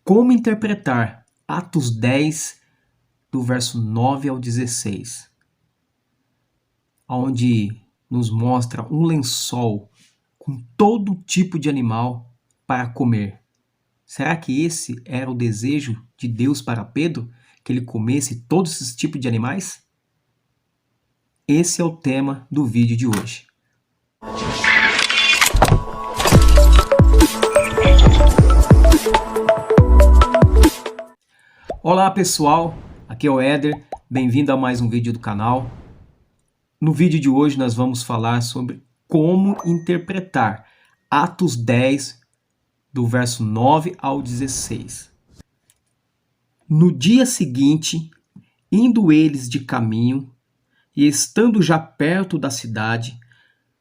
Como interpretar Atos 10, do verso 9 ao 16, onde nos mostra um lençol com todo tipo de animal para comer. Será que esse era o desejo de Deus para Pedro? Que ele comesse todos esses tipos de animais? Esse é o tema do vídeo de hoje. Olá pessoal, aqui é o Éder, bem-vindo a mais um vídeo do canal. No vídeo de hoje nós vamos falar sobre como interpretar Atos 10, do verso 9 ao 16. No dia seguinte, indo eles de caminho, e estando já perto da cidade,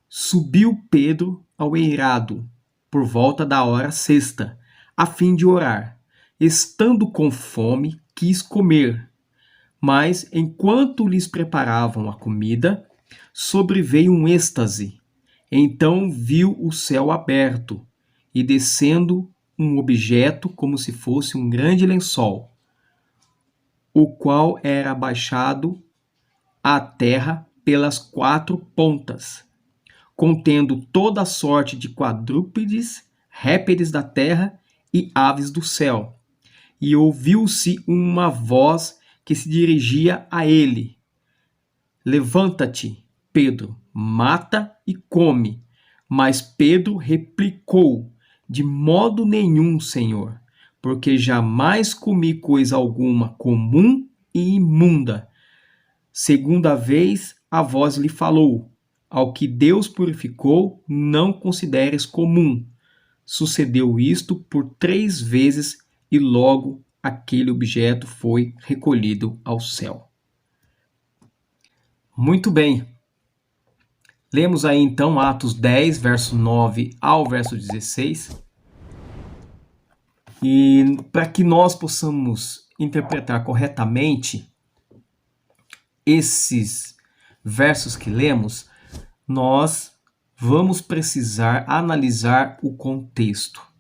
subiu Pedro ao eirado, por volta da hora sexta, a fim de orar. Estando com fome, quis comer. Mas, enquanto lhes preparavam a comida, sobreveio um êxtase. Então viu o céu aberto, e descendo um objeto como se fosse um grande lençol, o qual era abaixado à terra pelas quatro pontas, contendo toda sorte de quadrúpedes, répteis da terra e aves do céu. E ouviu-se uma voz que se dirigia a ele: Levanta-te, Pedro, mata e come. Mas Pedro replicou: De modo nenhum, Senhor, porque jamais comi coisa alguma comum e imunda. Segunda vez a voz lhe falou: Ao que Deus purificou, não consideres comum. Sucedeu isto por 3 vezes e logo aquele objeto foi recolhido ao céu. Muito bem. Lemos aí então Atos 10, verso 9 ao verso 16. E para que nós possamos interpretar corretamente esses versos que lemos, nós vamos precisar analisar o contexto.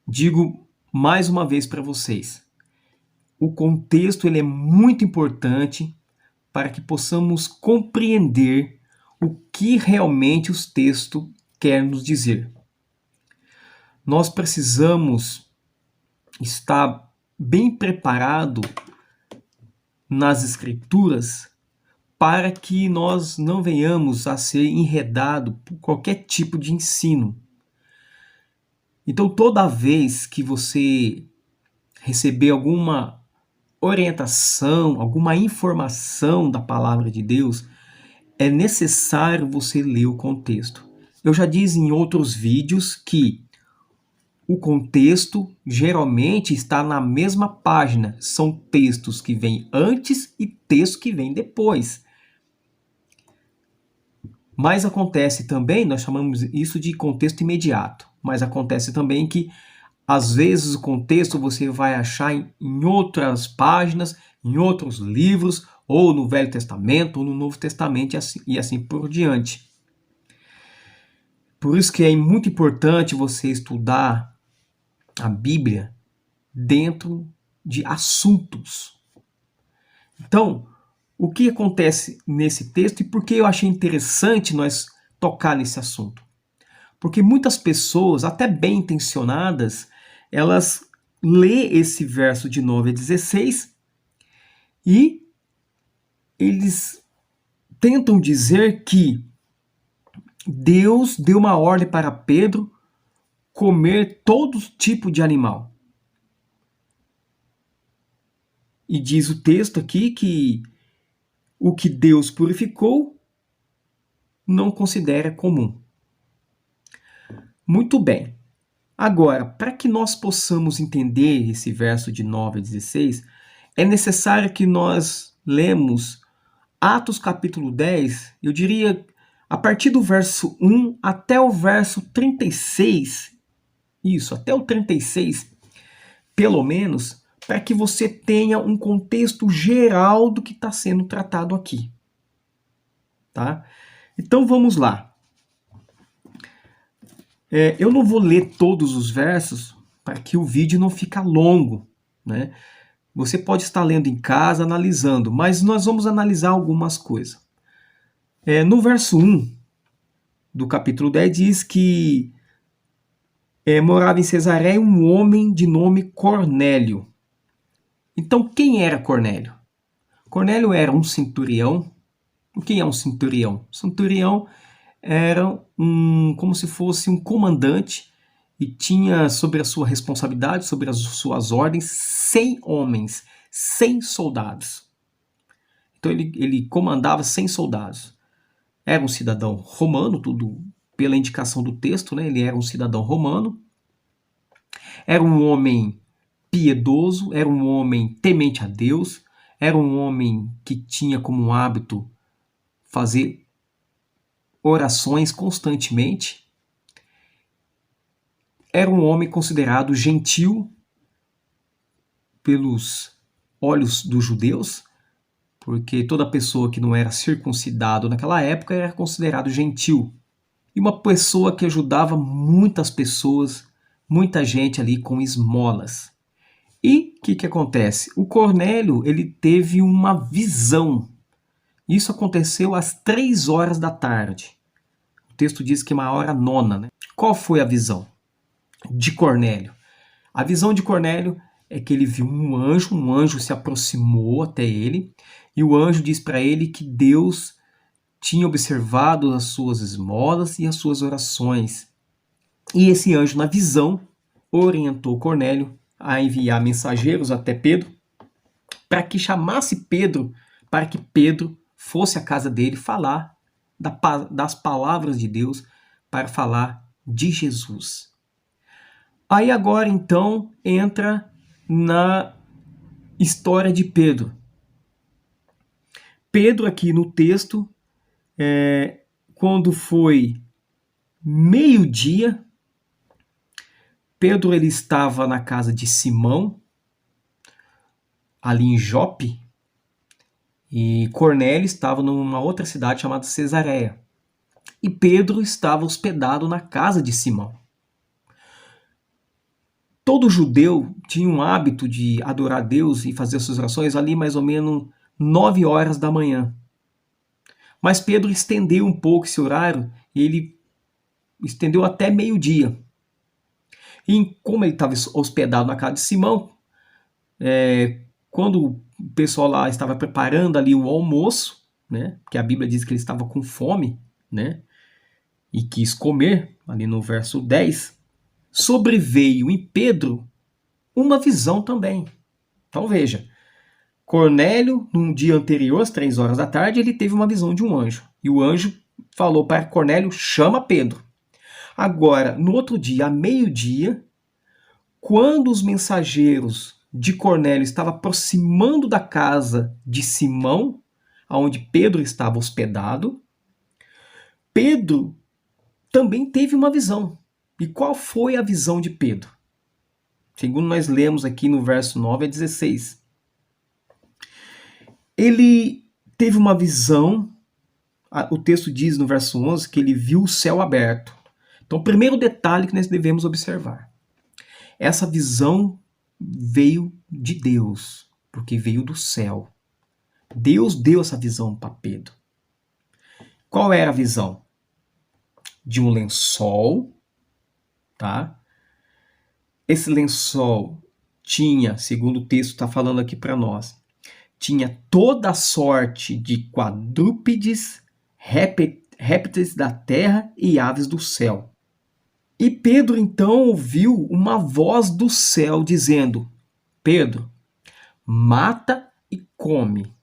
Digo mais uma vez para vocês, o contexto ele é muito importante para que possamos compreender o que realmente o texto quer nos dizer. Nós precisamos estar bem preparado nas escrituras para que nós não venhamos a ser enredados por qualquer tipo de ensino. Então, toda vez que você receber alguma orientação, alguma informação da palavra de Deus, é necessário você ler o contexto. Eu já disse em outros vídeos que o contexto geralmente está na mesma página. São textos que vêm antes e textos que vêm depois. Mas acontece também, nós chamamos isso de contexto imediato, mas acontece também que às vezes o contexto você vai achar em outras páginas, em outros livros, ou no Velho Testamento, ou no Novo Testamento, e assim por diante. Por isso que é muito importante você estudar a Bíblia dentro de assuntos. Então, o que acontece nesse texto e por que eu achei interessante nós tocar nesse assunto? Porque muitas pessoas, até bem intencionadas, elas lê esse verso de 9 a 16 e eles tentam dizer que Deus deu uma ordem para Pedro comer todo tipo de animal. E diz o texto aqui que o que Deus purificou não considera comum. Muito bem. Agora, para que nós possamos entender esse verso de 9 a 16, é necessário que nós lemos Atos capítulo 10, eu diria a partir do verso 1 até o verso 36, isso, até o 36, pelo menos, para que você tenha um contexto geral do que está sendo tratado aqui. Tá? Então vamos lá. Eu não vou ler todos os versos para que o vídeo não fique longo, né? Você pode estar lendo em casa, analisando, mas nós vamos analisar algumas coisas. No verso 1 do capítulo 10 diz que morava em Cesareia um homem de nome Cornélio. Então, quem era Cornélio? Cornélio era um centurião. Quem é um centurião? Centurião era como se fosse um comandante e tinha sobre a sua responsabilidade, sobre as suas ordens, 100 homens, 100 soldados. Então ele comandava 100 soldados. Era um cidadão romano, tudo pela indicação do texto, né? Ele era um cidadão romano. Era um homem piedoso, era um homem temente a Deus, era um homem que tinha como hábito fazer orações constantemente. Era um homem considerado gentil pelos olhos dos judeus, porque toda pessoa que não era circuncidado naquela época era considerado gentil. E uma pessoa que ajudava muitas pessoas, muita gente ali com esmolas. E o que acontece? O Cornélio ele teve uma visão. Isso aconteceu às 3 horas da tarde. O texto diz que é uma hora nona, né? Qual foi a visão de Cornélio? A visão de Cornélio é que ele viu um anjo se aproximou até ele, e o anjo diz para ele que Deus tinha observado as suas esmolas e as suas orações. E esse anjo, na visão, orientou Cornélio a enviar mensageiros até Pedro, para que chamasse Pedro, para que Pedro fosse à casa dele falar das palavras de Deus, para falar de Jesus. Aí agora então entra na história de Pedro. Pedro aqui no texto, quando foi meio-dia, Pedro ele estava na casa de Simão, ali em Jope, e Cornélio estava numa outra cidade chamada Cesareia. E Pedro estava hospedado na casa de Simão. Todo judeu tinha um hábito de adorar a Deus e fazer suas orações ali mais ou menos 9 horas da manhã. Mas Pedro estendeu um pouco esse horário e ele estendeu até meio-dia. E como ele estava hospedado na casa de Simão, quando o pessoal lá estava preparando ali o almoço, né, que a Bíblia diz que ele estava com fome, né, e quis comer, ali no verso 10, sobreveio em Pedro uma visão também. Então veja, Cornélio, num dia anterior, às 3 horas da tarde, ele teve uma visão de um anjo. E o anjo falou para Cornélio, chama Pedro. Agora, no outro dia, a meio-dia, quando os mensageiros de Cornélio estavam aproximando da casa de Simão, onde Pedro estava hospedado, Pedro também teve uma visão. E qual foi a visão de Pedro? Segundo nós lemos aqui no verso 9 a 16. Ele teve uma visão, o texto diz no verso 11 que ele viu o céu aberto. Então, o primeiro detalhe que nós devemos observar. Essa visão veio de Deus, porque veio do céu. Deus deu essa visão para Pedro. Qual era a visão? De um lençol, tá? Esse lençol tinha, segundo o texto está falando aqui para nós, tinha toda a sorte de quadrúpedes, répteis da terra e aves do céu. E Pedro então ouviu uma voz do céu dizendo: Pedro, mata e come.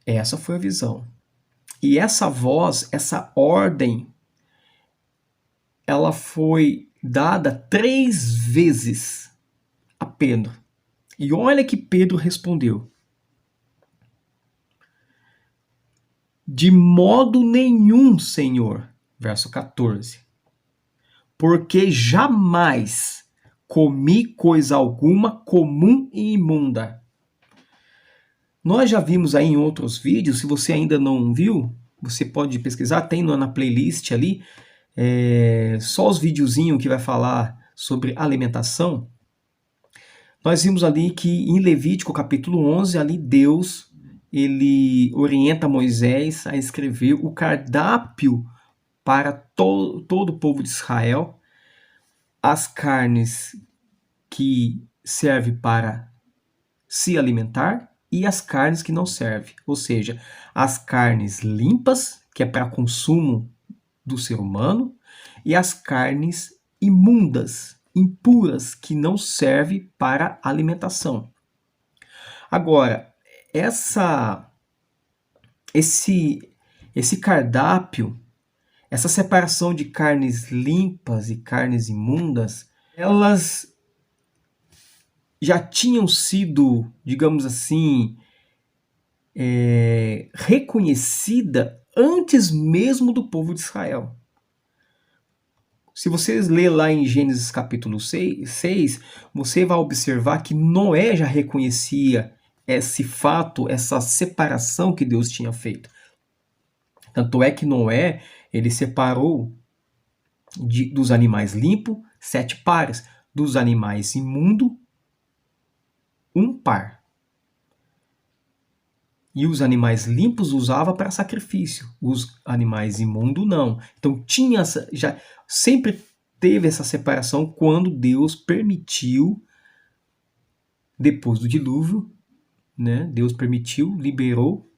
Essa foi a visão. E essa voz, essa ordem, ela foi dada 3 vezes a Pedro. E olha que Pedro respondeu: de modo nenhum, Senhor. Verso 14. Porque jamais comi coisa alguma comum e imunda. Nós já vimos aí em outros vídeos, se você ainda não viu, você pode pesquisar, tem na playlist ali, só os videozinhos que vai falar sobre alimentação, nós vimos ali que em Levítico capítulo 11, ali Deus orienta Moisés a escrever o cardápio para todo o povo de Israel, as carnes que servem para se alimentar e as carnes que não servem, ou seja, as carnes limpas, que é para consumo do ser humano, e as carnes imundas, impuras, que não servem para alimentação. Agora, esse cardápio, essa separação de carnes limpas e carnes imundas, elas já tinham sido, digamos assim, reconhecida antes mesmo do povo de Israel. Se vocês ler lá em Gênesis capítulo 6, você vai observar que Noé já reconhecia esse fato, essa separação que Deus tinha feito. Tanto é que Noé, ele separou dos animais limpos 7 pares, dos animais imundos 1 par. E os animais limpos usava para sacrifício, os animais imundos não. Então já sempre teve essa separação quando Deus permitiu, depois do dilúvio, né? Deus permitiu, liberou,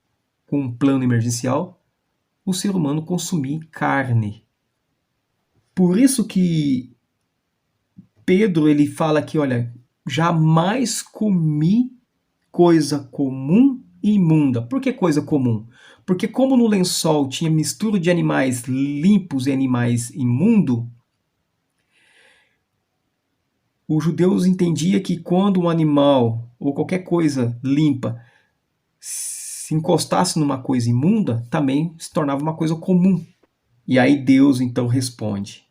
com um plano emergencial, o ser humano consumir carne. Por isso que Pedro ele fala que, olha, jamais comi coisa comum e imunda. Por que coisa comum? Porque como no lençol tinha mistura de animais limpos e animais imundos, os judeus entendiam que quando um animal ou qualquer coisa limpa se encostasse numa coisa imunda, também se tornava uma coisa comum. E aí Deus então responde: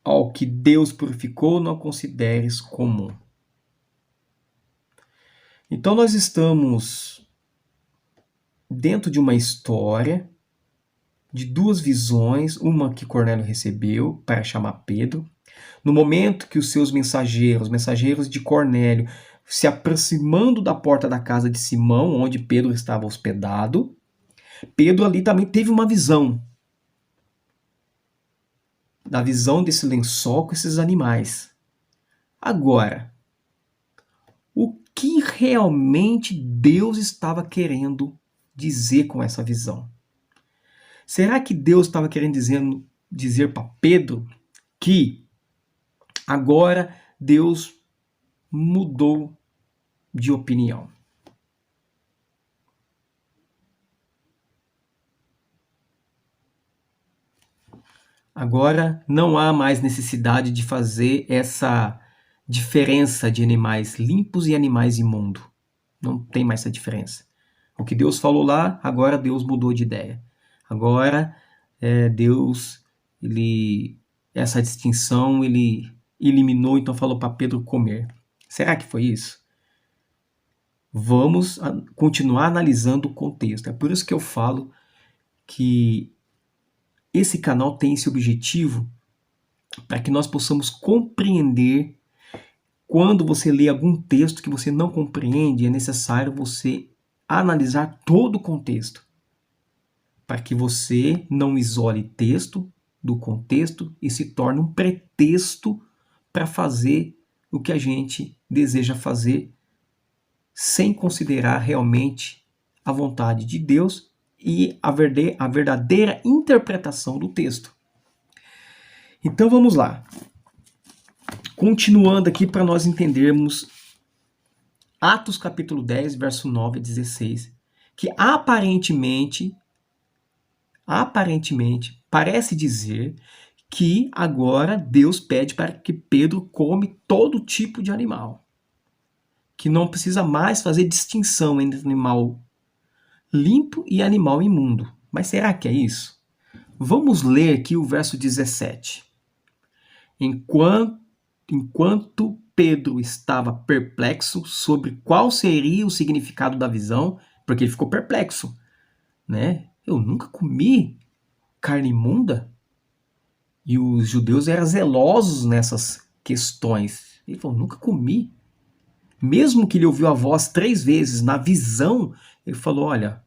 ao que Deus purificou, não consideres comum. Então nós estamos dentro de uma história de 2 visões, uma que Cornélio recebeu para chamar Pedro. No momento que os seus mensageiros de Cornélio, se aproximando da porta da casa de Simão, onde Pedro estava hospedado, Pedro ali também teve uma visão. Da visão desse lençol com esses animais. Agora, o que realmente Deus estava querendo dizer com essa visão? Será que Deus estava querendo dizer para Pedro que agora Deus mudou de opinião? Agora não há mais necessidade de fazer essa diferença de animais limpos e animais imundos. Não tem mais essa diferença. O que Deus falou lá, agora Deus mudou de ideia. Agora Deus, essa distinção, ele eliminou, então falou para Pedro comer. Será que foi isso? Vamos continuar analisando o contexto. É por isso que eu falo que esse canal tem esse objetivo para que nós possamos compreender. Quando você lê algum texto que você não compreende, é necessário você analisar todo o contexto, para que você não isole texto do contexto e se torne um pretexto para fazer o que a gente deseja fazer, sem considerar realmente a vontade de Deus e a verdadeira interpretação do texto. Então vamos lá. Continuando aqui para nós entendermos Atos capítulo 10, verso 9 a 16, que aparentemente parece dizer que agora Deus pede para que Pedro come todo tipo de animal, que não precisa mais fazer distinção entre animal limpo e animal imundo. Mas será que é isso? Vamos ler aqui o verso 17. Enquanto Pedro estava perplexo sobre qual seria o significado da visão, porque ele ficou perplexo, né? Eu nunca comi carne imunda, E os judeus eram zelosos nessas questões. Ele falou, nunca comi. Mesmo que ele ouviu a voz 3 vezes na visão, ele falou, olha,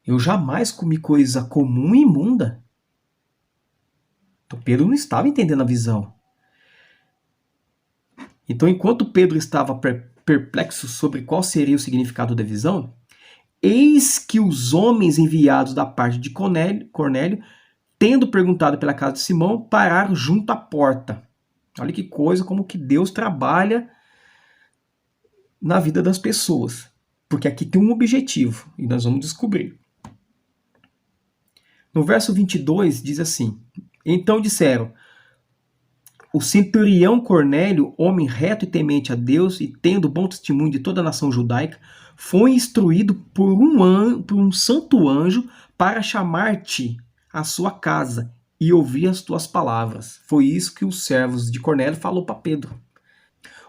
eu jamais comi coisa comum e imunda. Então Pedro não estava entendendo a visão. Então, enquanto Pedro estava perplexo sobre qual seria o significado da visão, eis que os homens enviados da parte de Cornélio, tendo perguntado pela casa de Simão, pararam junto à porta. Olha que coisa, como que Deus trabalha na vida das pessoas. Porque aqui tem um objetivo, e nós vamos descobrir. No verso 22 diz assim, então disseram, o centurião Cornélio, homem reto e temente a Deus e tendo bom testemunho de toda a nação judaica, foi instruído por um santo anjo para chamar-te à sua casa e ouvir as tuas palavras. Foi isso que os servos de Cornélio falou para Pedro.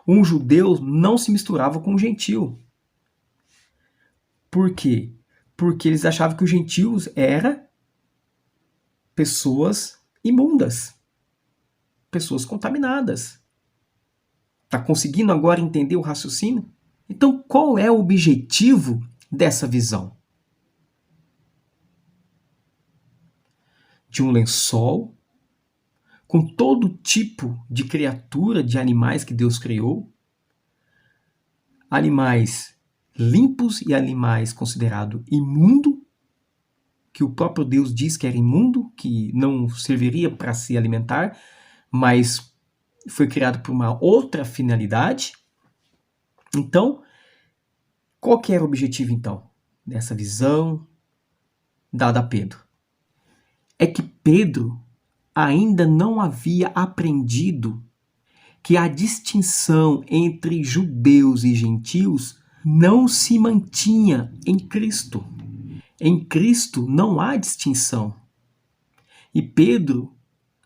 Um judeu não se misturava com um gentil. Por quê? Porque eles achavam que os gentios eram pessoas imundas, pessoas contaminadas. Está conseguindo agora entender o raciocínio? Então, qual é o objetivo dessa visão? De um lençol com todo tipo de criatura, de animais que Deus criou, animais limpos e animais considerados imundo, que o próprio Deus diz que era imundo, que não serviria para se alimentar, mas foi criado por uma outra finalidade. Então, qual que era o objetivo, então, dessa visão dada a Pedro? É que Pedro ainda não havia aprendido que a distinção entre judeus e gentios não se mantinha em Cristo. Em Cristo não há distinção. E Pedro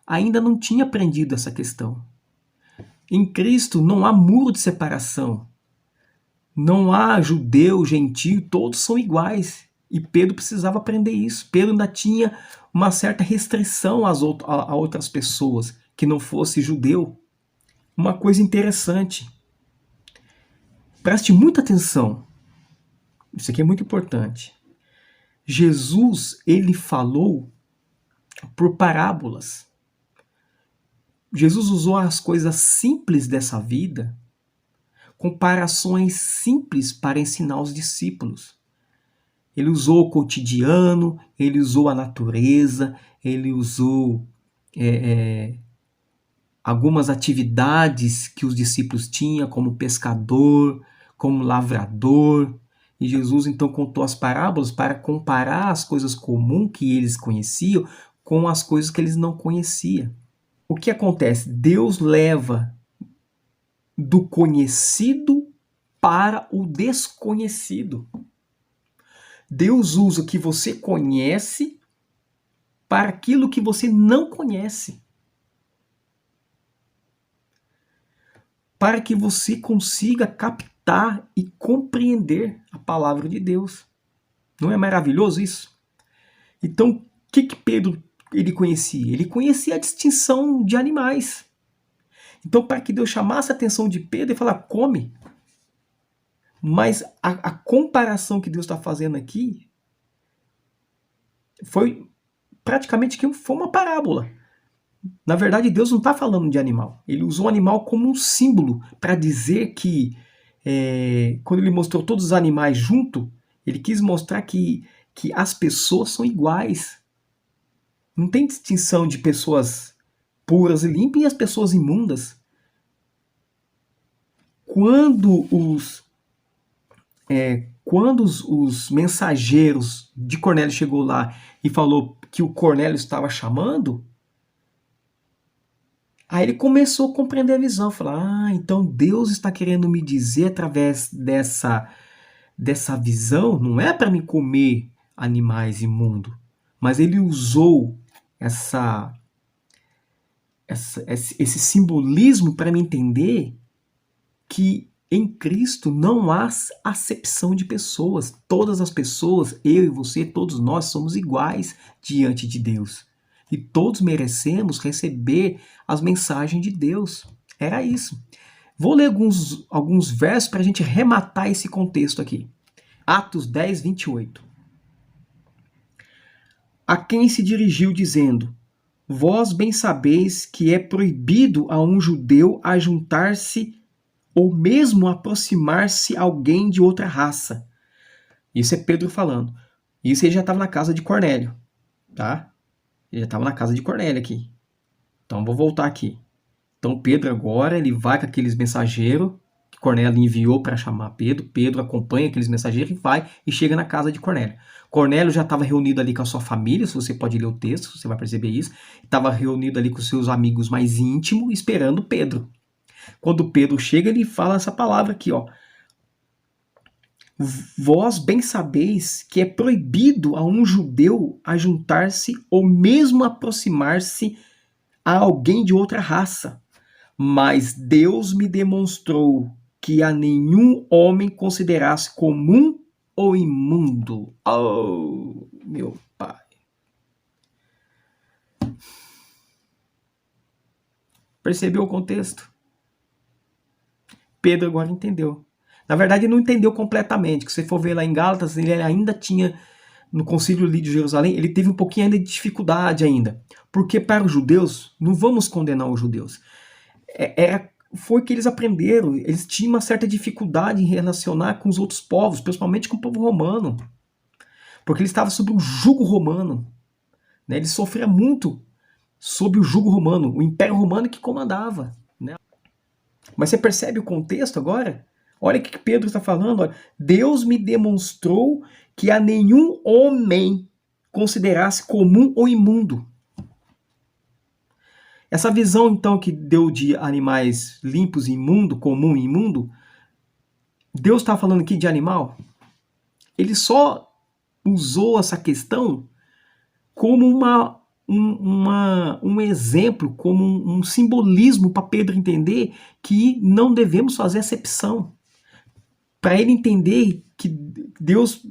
ainda não tinha aprendido essa questão. Em Cristo não há muro de separação. Não há judeu, gentio, todos são iguais. E Pedro precisava aprender isso. Pedro ainda tinha uma certa restrição a outras pessoas que não fosse judeu. Uma coisa interessante. Preste muita atenção. Isso aqui é muito importante. Jesus, ele falou por parábolas. Jesus usou as coisas simples dessa vida, comparações simples para ensinar os discípulos. Ele usou o cotidiano, ele usou a natureza, ele usou algumas atividades que os discípulos tinham, como pescador, como lavrador. E Jesus então contou as parábolas para comparar as coisas comuns que eles conheciam com as coisas que eles não conheciam. O que acontece? Deus leva do conhecido para o desconhecido. Deus usa o que você conhece para aquilo que você não conhece. Para que você consiga captar e compreender a palavra de Deus. Não é maravilhoso isso? Então, o que Pedro ele conhecia? Ele conhecia a distinção de animais. Então, para que Deus chamasse a atenção de Pedro, ele fala, come. Mas a comparação que Deus está fazendo aqui foi praticamente que foi uma parábola. Na verdade, Deus não está falando de animal. Ele usou o animal como um símbolo para dizer que, quando ele mostrou todos os animais junto, ele quis mostrar que as pessoas são iguais. Não tem distinção de pessoas puras e limpas e as pessoas imundas. Quando os mensageiros de Cornélio chegou lá e falou que o Cornélio estava chamando, aí ele começou a compreender a visão. Falar, então Deus está querendo me dizer através dessa visão, não é para me comer animais imundos, mas ele usou esse simbolismo para me entender que em Cristo não há acepção de pessoas. Todas as pessoas, eu e você, todos nós somos iguais diante de Deus. e todos merecemos receber as mensagens de Deus. Era isso. Vou ler alguns versos para a gente rematar esse contexto aqui. Atos 10, 28. A quem se dirigiu dizendo: vós bem sabeis que é proibido a um judeu ajuntar-se ou mesmo aproximar-se alguém de outra raça. Isso é Pedro falando. Isso ele já estava na casa de Cornélio, tá? Ele já estava na casa de Cornélio aqui. Então vou voltar aqui. Então Pedro agora ele vai com aqueles mensageiros que Cornélio enviou para chamar Pedro. Pedro acompanha aqueles mensageiros e vai e chega na casa de Cornélio. Cornélio já estava reunido ali com a sua família, se você pode ler o texto, você vai perceber isso. Estava reunido ali com seus amigos mais íntimos, esperando Pedro. Quando Pedro chega, ele fala essa palavra aqui, ó. Vós bem sabeis que é proibido a um judeu ajuntar-se ou mesmo aproximar-se a alguém de outra raça. Mas Deus me demonstrou que a nenhum homem considerasse comum ou imundo. Oh, meu Pai. Percebeu o contexto? Pedro agora entendeu. Na verdade, ele não entendeu completamente. Se você for ver lá em Gálatas, ele ainda tinha, no concílio de Jerusalém, ele teve um pouquinho ainda de dificuldade ainda. Porque para os judeus, não vamos condenar os judeus. Foi que eles aprenderam. Eles tinham uma certa dificuldade em relacionar com os outros povos, principalmente com o povo romano. Porque eles estavam sob o jugo romano. Né? Eles sofriam muito sob o jugo romano, o Império Romano que comandava. Né? Mas você percebe o contexto agora? Olha o que Pedro está falando. Olha. Deus me demonstrou que a nenhum homem considerasse comum ou imundo. Essa visão, então, que deu de animais limpos e imundo, comum e imundo, Deus está falando aqui de animal? Ele só usou essa questão como um exemplo, como um simbolismo para Pedro entender que não devemos fazer acepção. Para ele entender que Deus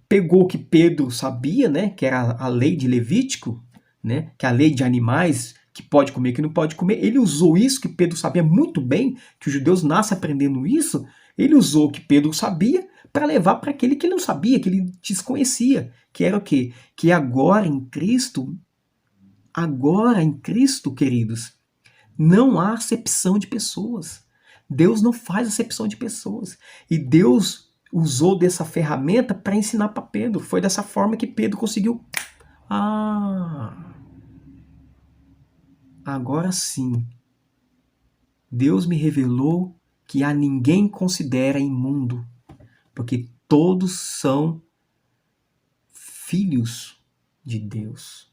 pegou o que Pedro sabia, né, que era a lei de Levítico, né, que é a lei de animais, que pode comer, que não pode comer. Ele usou isso que Pedro sabia muito bem, que os judeus nascem aprendendo isso. Ele usou o que Pedro sabia para levar para aquele que ele não sabia, que ele desconhecia, que era o quê? Que agora em Cristo, queridos, não há acepção de pessoas. Deus não faz acepção de pessoas. E Deus usou dessa ferramenta para ensinar para Pedro. Foi dessa forma que Pedro conseguiu. Agora sim. Deus me revelou que a ninguém considera imundo, porque todos são filhos de Deus.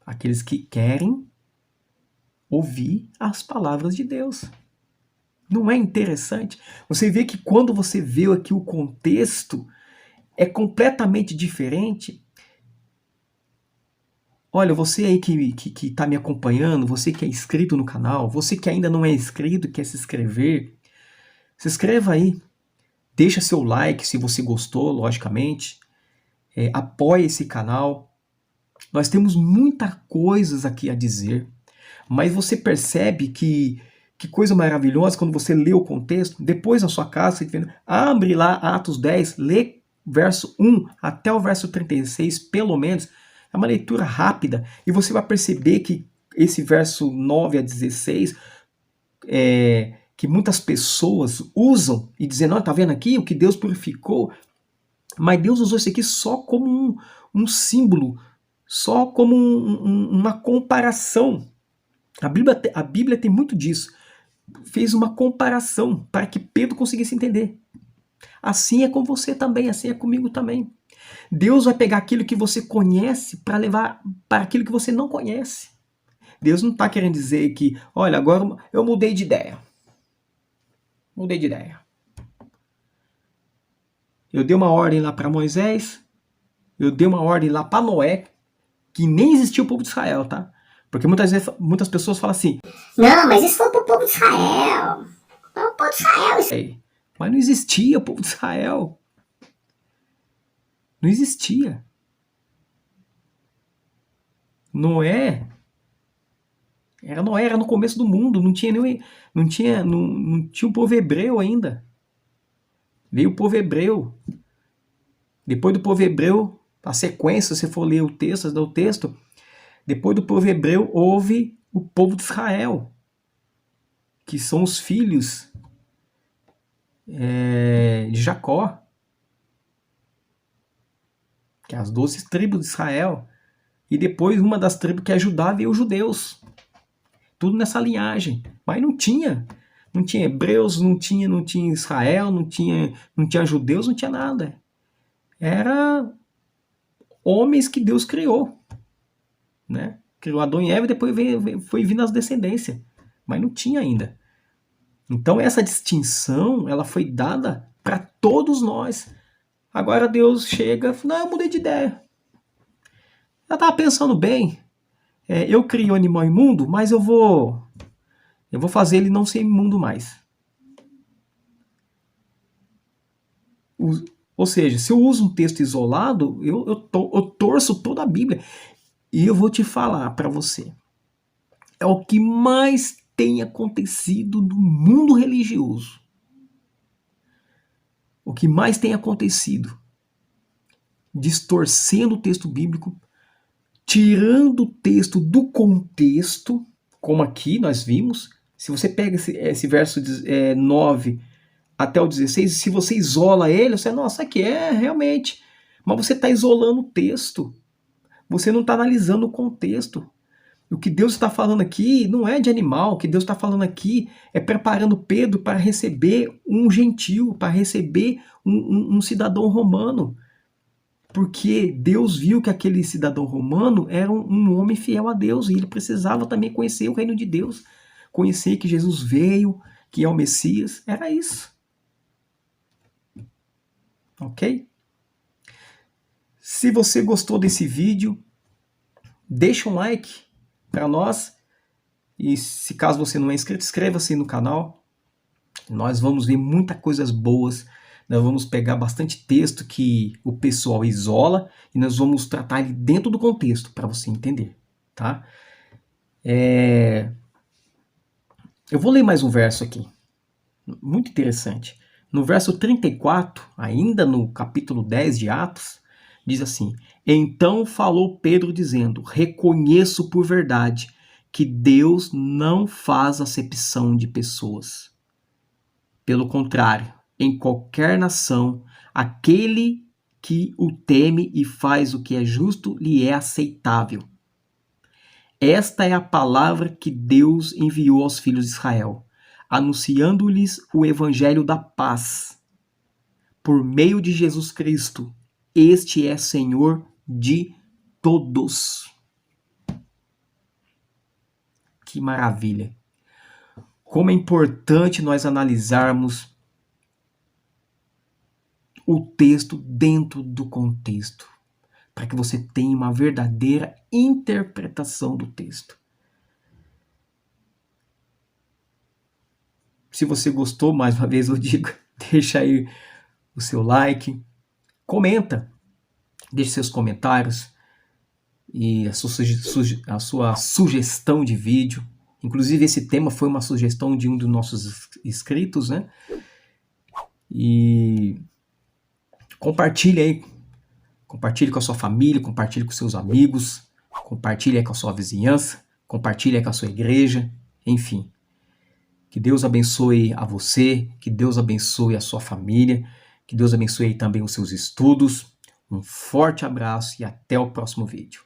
Aqueles que querem ouvir as palavras de Deus. Não é interessante? Você vê que quando você vê aqui o contexto é completamente diferente. Olha, você aí que está me acompanhando, você que é inscrito no canal, você que ainda não é inscrito e quer se inscrever, se inscreva aí. Deixa seu like se você gostou, logicamente. Apoie esse canal. Nós temos muitas coisas aqui a dizer, mas você percebe que coisa maravilhosa quando você lê o contexto. Depois na sua casa, você abre lá Atos 10, lê verso 1 até o verso 36, pelo menos. É uma leitura rápida e você vai perceber que esse verso 9 a 16 que muitas pessoas usam e dizendo, tá vendo aqui o que Deus purificou? Mas Deus usou isso aqui só como um símbolo, só como uma comparação. A Bíblia tem muito disso. Fez uma comparação para que Pedro conseguisse entender. Assim é com você também, assim é comigo também. Deus vai pegar aquilo que você conhece para levar para aquilo que você não conhece. Deus não está querendo dizer que, olha, agora eu mudei de ideia. Mudei de ideia. Eu dei uma ordem lá para Moisés, eu dei uma ordem lá para Noé, que nem existia o povo de Israel, tá? Porque muitas pessoas falam assim, não, mas isso foi pro povo de Israel. Foi o povo de Israel. Mas não existia o povo de Israel. Não existia. Noé era no começo do mundo, não tinha o povo hebreu ainda. Veio o povo hebreu. Depois do povo hebreu, a sequência, se você for ler o texto, depois do povo hebreu houve o povo de Israel, que são os filhos de Jacó, que é as 12 tribos de Israel. E depois uma das tribos que é Judá veio os judeus. Tudo nessa linhagem. Mas não tinha hebreus, não tinha Israel, não tinha judeus, não tinha nada. Era homens que Deus criou, né? Criou Adão e Eva e depois foi vindo as descendências. Mas não tinha ainda. Então essa distinção, ela foi dada para todos nós. Agora Deus chega e fala, não, eu mudei de ideia. Eu estava pensando bem, eu criei o animal imundo, mas eu vou fazer ele não ser imundo mais. Ou seja, se eu uso um texto isolado, eu torço toda a Bíblia. E eu vou te falar para você, é o que mais tem acontecido no mundo religioso. O que mais tem acontecido, distorcendo o texto bíblico, tirando o texto do contexto, como aqui nós vimos. Se você pega esse verso 9 até o 16, se você isola ele, você, nossa, aqui realmente. Mas você está isolando o texto. Você não está analisando o contexto. O que Deus está falando aqui não é de animal. O que Deus está falando aqui é preparando Pedro para receber um gentil, para receber um cidadão romano. Porque Deus viu que aquele cidadão romano era um homem fiel a Deus e ele precisava também conhecer o reino de Deus, conhecer que Jesus veio, que é o Messias. Era isso. Ok? Se você gostou desse vídeo, deixa um like para nós. E se caso você não é inscrito, inscreva-se no canal. Nós vamos ver muitas coisas boas. Nós vamos pegar bastante texto que o pessoal isola e nós vamos tratar ele dentro do contexto para você entender, tá? Eu vou ler mais um verso aqui, muito interessante. No verso 34, ainda no capítulo 10 de Atos, diz assim: então falou Pedro dizendo, reconheço por verdade que Deus não faz acepção de pessoas. Pelo contrário, em qualquer nação, aquele que o teme e faz o que é justo lhe é aceitável. Esta é a palavra que Deus enviou aos filhos de Israel, anunciando-lhes o evangelho da paz. Por meio de Jesus Cristo, este é Senhor de todos. Que maravilha! Como é importante nós analisarmos o texto dentro do contexto, para que você tenha uma verdadeira interpretação do texto. Se você gostou, mais uma vez eu digo, deixa aí o seu like, comenta, deixe seus comentários e a sua sugestão de vídeo. Inclusive esse tema foi uma sugestão de um dos nossos inscritos, né? E compartilhe aí, compartilhe com a sua família, compartilhe com seus amigos, compartilhe aí com a sua vizinhança, compartilhe aí com a sua igreja, enfim. Que Deus abençoe a você, que Deus abençoe a sua família, que Deus abençoe aí também os seus estudos. Um forte abraço e até o próximo vídeo.